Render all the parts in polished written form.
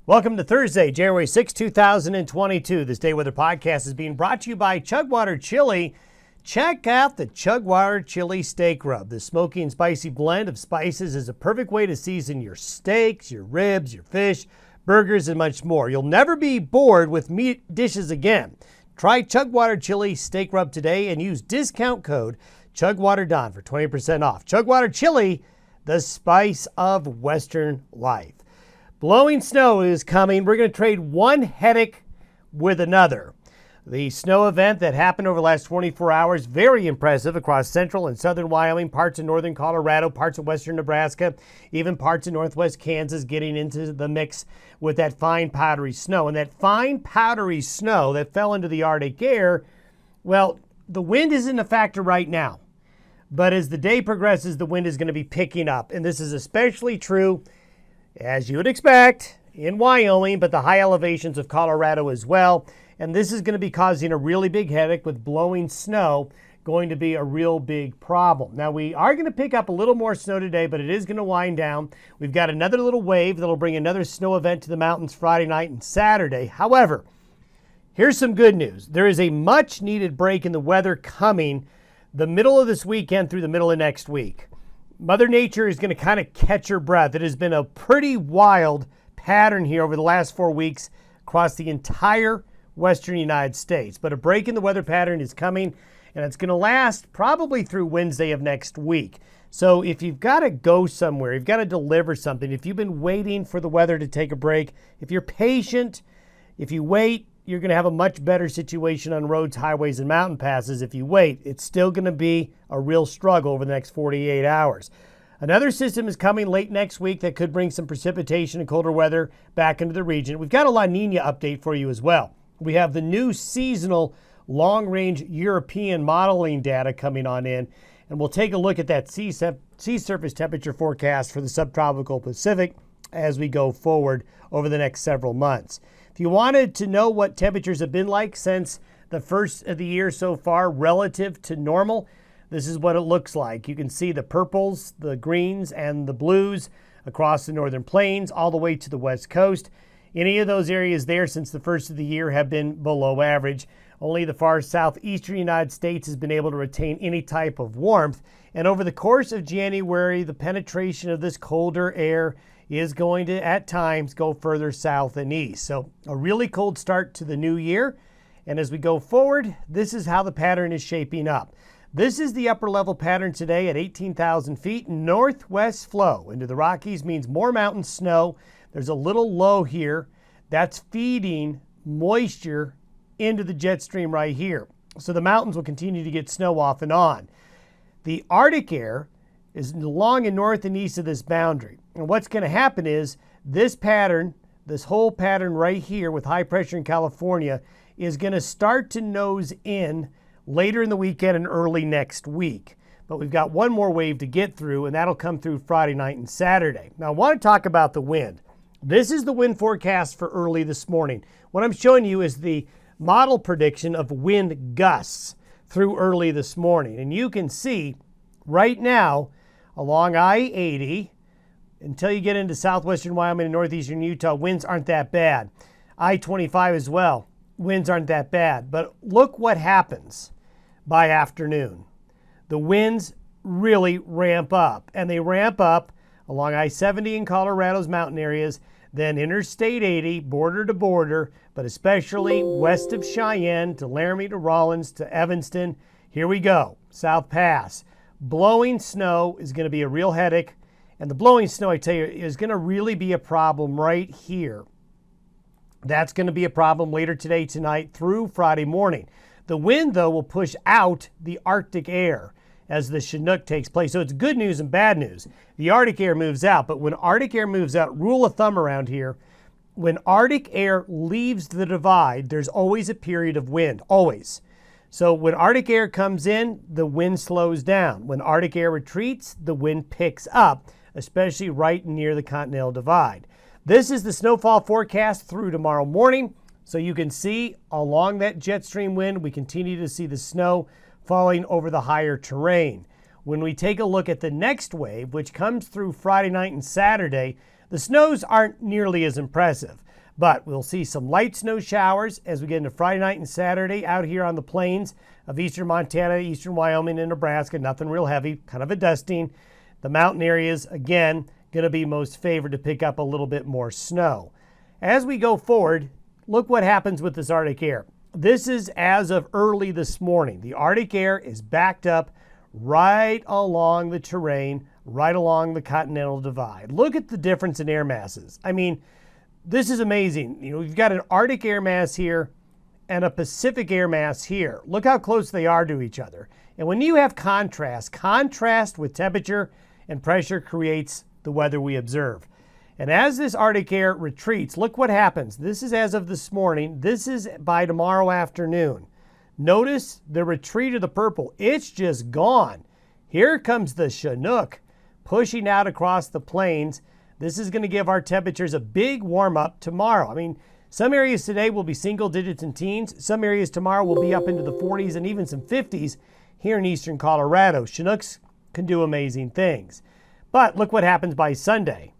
Welcome to Thursday, January 6, 2022. This Day Weather Podcast is being brought to you by Chugwater Chili. Check out the Chugwater Chili Steak Rub. The smoky and spicy blend of spices is a perfect way to season your steaks, your ribs, your fish, burgers, and much more. You'll never be bored with meat dishes again. Try Chugwater Chili Steak Rub today and use discount code ChugwaterDon for 20% off. Chugwater Chili, the spice of Western life. Blowing snow is coming. We're going to trade one headache with another. The snow event that happened over the last 24 hours, very impressive across central and southern Wyoming, parts of northern Colorado, parts of western Nebraska, even parts of northwest Kansas getting into the mix with that fine powdery snow. And that fine powdery snow that fell into the Arctic air, well, the wind isn't a factor right now. But as the day progresses, the wind is going to be picking up. And this is especially true, as you would expect, in Wyoming, but the high elevations of Colorado as well. And this is going to be causing a really big headache with blowing snow, going to be a real big problem. Now, we are going to pick up a little more snow today, but it is going to wind down. We've got another little wave that'll bring another snow event to the mountains Friday night and Saturday. However, here's some good news. There is a much needed break in the weather coming the middle of this weekend through the middle of next week. Mother Nature is going to kind of catch her breath. It has been a pretty wild pattern here over the last 4 weeks across the entire western United States. But a break in the weather pattern is coming, and it's going to last probably through Wednesday of next week. So if you've got to go somewhere, you've got to deliver something, if you've been waiting for the weather to take a break, if you're patient, if you wait, you're going to have a much better situation on roads, highways, and mountain passes. If you wait, it's still going to be a real struggle over the next 48 hours. Another system is coming late next week that could bring some precipitation and colder weather back into the region. We've got a La Niña update for you as well. We have the new seasonal long-range European modeling data coming on in, and we'll take a look at that sea surface temperature forecast for the subtropical Pacific as we go forward over the next several months. If you wanted to know what temperatures have been like since the first of the year so far relative to normal, this is what it looks like. You can see the purples, the greens, and the blues across the northern plains all the way to the west coast. Any of those areas there since the first of the year have been below average. Only the far southeastern United States has been able to retain any type of warmth. And over the course of January, the penetration of this colder air is going to, at times, go further south and east. So a really cold start to the new year. And as we go forward, this is how the pattern is shaping up. This is the upper level pattern today at 18,000 feet. Northwest flow into the Rockies means more mountain snow. There's a little low here that's feeding moisture into the jet stream right here. So the mountains will continue to get snow off and on. The Arctic air is along and north and east of this boundary. And what's going to happen is this pattern, this whole pattern right here with high pressure in California is going to start to nose in later in the weekend and early next week. But we've got one more wave to get through, and that'll come through Friday night and Saturday. Now, I want to talk about the wind. This is the wind forecast for early this morning. What I'm showing you is the model prediction of wind gusts through early this morning. And you can see right now along I-80, until you get into southwestern Wyoming and northeastern Utah, winds aren't that bad. I-25 as well, winds aren't that bad. But look what happens by afternoon. The winds really ramp up, and they ramp up along I-70 in Colorado's mountain areas, then Interstate 80, border to border, but especially west of Cheyenne to Laramie to Rawlins to Evanston. Here we go, South Pass. Blowing snow is going to be a real headache, and the blowing snow, I tell you, is going to really be a problem right here. That's going to be a problem later today, tonight, through Friday morning. The wind, though, will push out the Arctic air as the chinook takes place. So it's good news and bad news. The Arctic air moves out, but when Arctic air moves out, rule of thumb around here, when Arctic air leaves the divide, there's always a period of wind, always. So when Arctic air comes in, the wind slows down. When Arctic air retreats, the wind picks up, especially right near the Continental Divide. This is the snowfall forecast through tomorrow morning. So you can see along that jet stream wind, we continue to see the snow falling over the higher terrain. When we take a look at the next wave, which comes through Friday night and Saturday, the snows aren't nearly as impressive. But we'll see some light snow showers as we get into Friday night and Saturday out here on the plains of eastern Montana, eastern Wyoming, and Nebraska. Nothing real heavy, kind of a dusting. The mountain areas, again, going to be most favored to pick up a little bit more snow. As we go forward, look what happens with this Arctic air. This is as of early this morning. The Arctic air is backed up right along the terrain, right along the Continental Divide. Look at the difference in air masses. I mean, this is amazing. You know, we've got an Arctic air mass here and a Pacific air mass here. Look how close they are to each other. And when you have contrast with temperature and pressure creates the weather we observe. And as this Arctic air retreats, look what happens. This is as of this morning. This is by tomorrow afternoon. Notice the retreat of the purple. It's just gone. Here comes the chinook pushing out across the plains. This is going to give our temperatures a big warm up tomorrow. I mean, some areas today will be single digits and teens. Some areas tomorrow will be up into the 40s and even some 50s here in eastern Colorado. Chinooks can do amazing things. But look what happens by Sunday.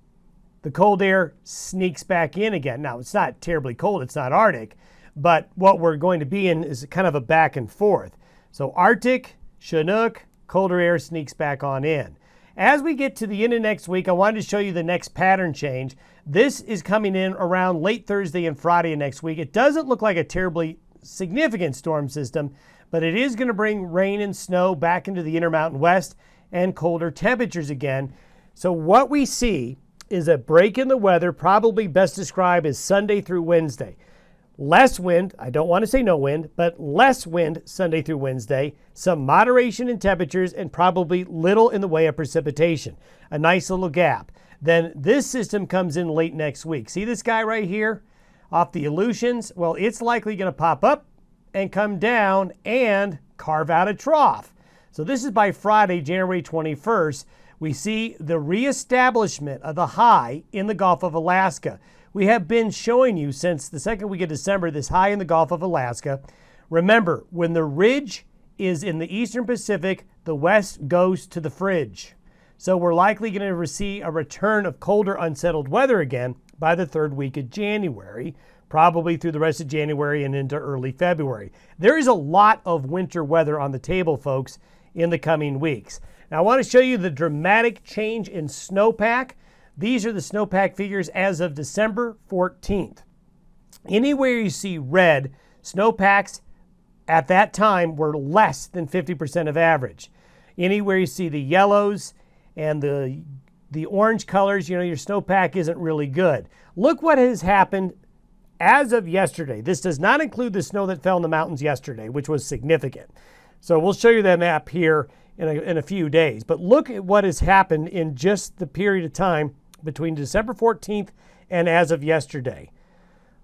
The cold air sneaks back in again. Now, it's not terribly cold. It's not Arctic. But what we're going to be in is kind of a back and forth. So Arctic, Chinook, colder air sneaks back on in. As we get to the end of next week, I wanted to show you the next pattern change. This is coming in around late Thursday and Friday of next week. It doesn't look like a terribly significant storm system, but it is going to bring rain and snow back into the Intermountain West and colder temperatures again. So what we see is a break in the weather, probably best described as Sunday through Wednesday. Less wind, I don't want to say no wind, but less wind Sunday through Wednesday, some moderation in temperatures, and probably little in the way of precipitation. A nice little gap. Then this system comes in late next week. See this guy right here off the Aleutians? Well, it's likely going to pop up and come down and carve out a trough. So this is by Friday, January 21st. We see the reestablishment of the high in the Gulf of Alaska. We have been showing you since the second week of December this high in the Gulf of Alaska. Remember, when the ridge is in the eastern Pacific, the west goes to the fridge. So we're likely going to see a return of colder, unsettled weather again by the third week of January, probably through the rest of January and into early February. There is a lot of winter weather on the table, folks, in the coming weeks. Now, I want to show you the dramatic change in snowpack. These are the snowpack figures as of December 14th. Anywhere you see red, snowpacks at that time were less than 50% of average. Anywhere you see the yellows and the orange colors, you know, your snowpack isn't really good. Look what has happened as of yesterday. This does not include the snow that fell in the mountains yesterday, which was significant. So we'll show you that map here in a few days. But look at what has happened in just the period of time between December 14th and as of yesterday.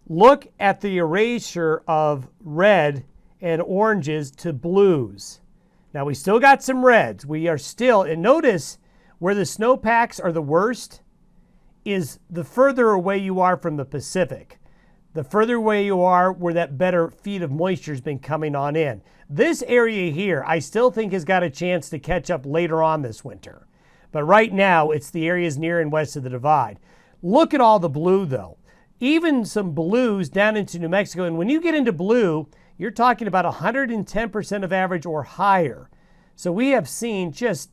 Look at the erasure of red and oranges to blues. Now we still got some reds. We are still, and notice where the snowpacks are the worst is the further away you are from the Pacific. The further away you are where that better feed of moisture has been coming on in. This area here, I still think has got a chance to catch up later on this winter. But right now, it's the areas near and west of the divide. Look at all the blue, though. Even some blues down into New Mexico. And when you get into blue, you're talking about 110% of average or higher. So we have seen just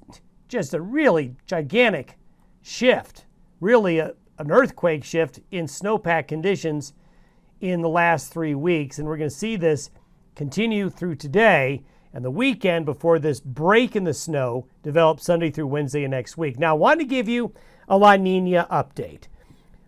a really gigantic shift, really an earthquake shift in snowpack conditions in the last 3 weeks. And we're going to see this continue through today and the weekend before this break in the snow develops Sunday through Wednesday of next week. Now, I wanted to give you a La Niña update.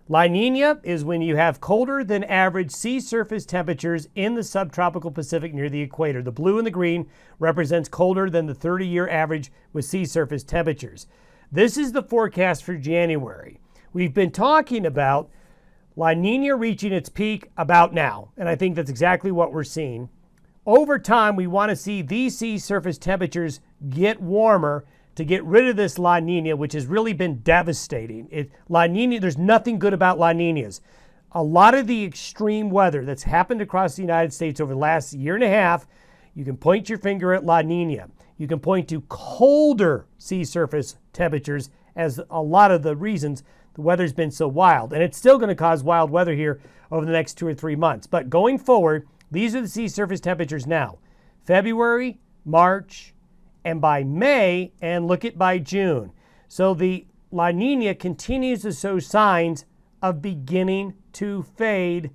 La Niña is when you have colder than average sea surface temperatures in the subtropical Pacific near the equator. The blue and the green represents colder than the 30-year average with sea surface temperatures. This is the forecast for January. We've been talking about La Niña reaching its peak about now, and I think that's exactly what we're seeing. Over time, we want to see these sea surface temperatures get warmer to get rid of this La Niña, which has really been devastating. La Niña, there's nothing good about La Niñas. A lot of the extreme weather that's happened across the United States over the last year and a half, you can point your finger at La Niña. You can point to colder sea surface temperatures as a lot of the reasons the weather's been so wild. And it's still going to cause wild weather here over the next 2 or 3 months. But going forward, these are the sea surface temperatures now. February, March, and by May, and look at by June. So the La Niña continues to show signs of beginning to fade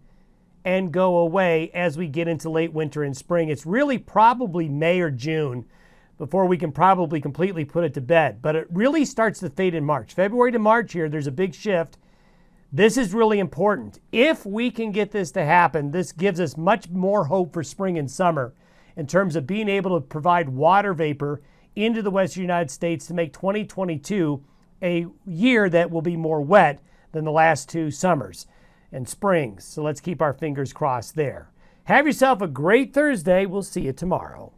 and go away as we get into late winter and spring. It's really probably May or June before we can probably completely put it to bed. But it really starts to fade in March. February to March here, there's a big shift. This is really important. If we can get this to happen, this gives us much more hope for spring and summer in terms of being able to provide water vapor into the western United States to make 2022 a year that will be more wet than the last 2 summers and springs. So let's keep our fingers crossed there. Have yourself a great Thursday. We'll see you tomorrow.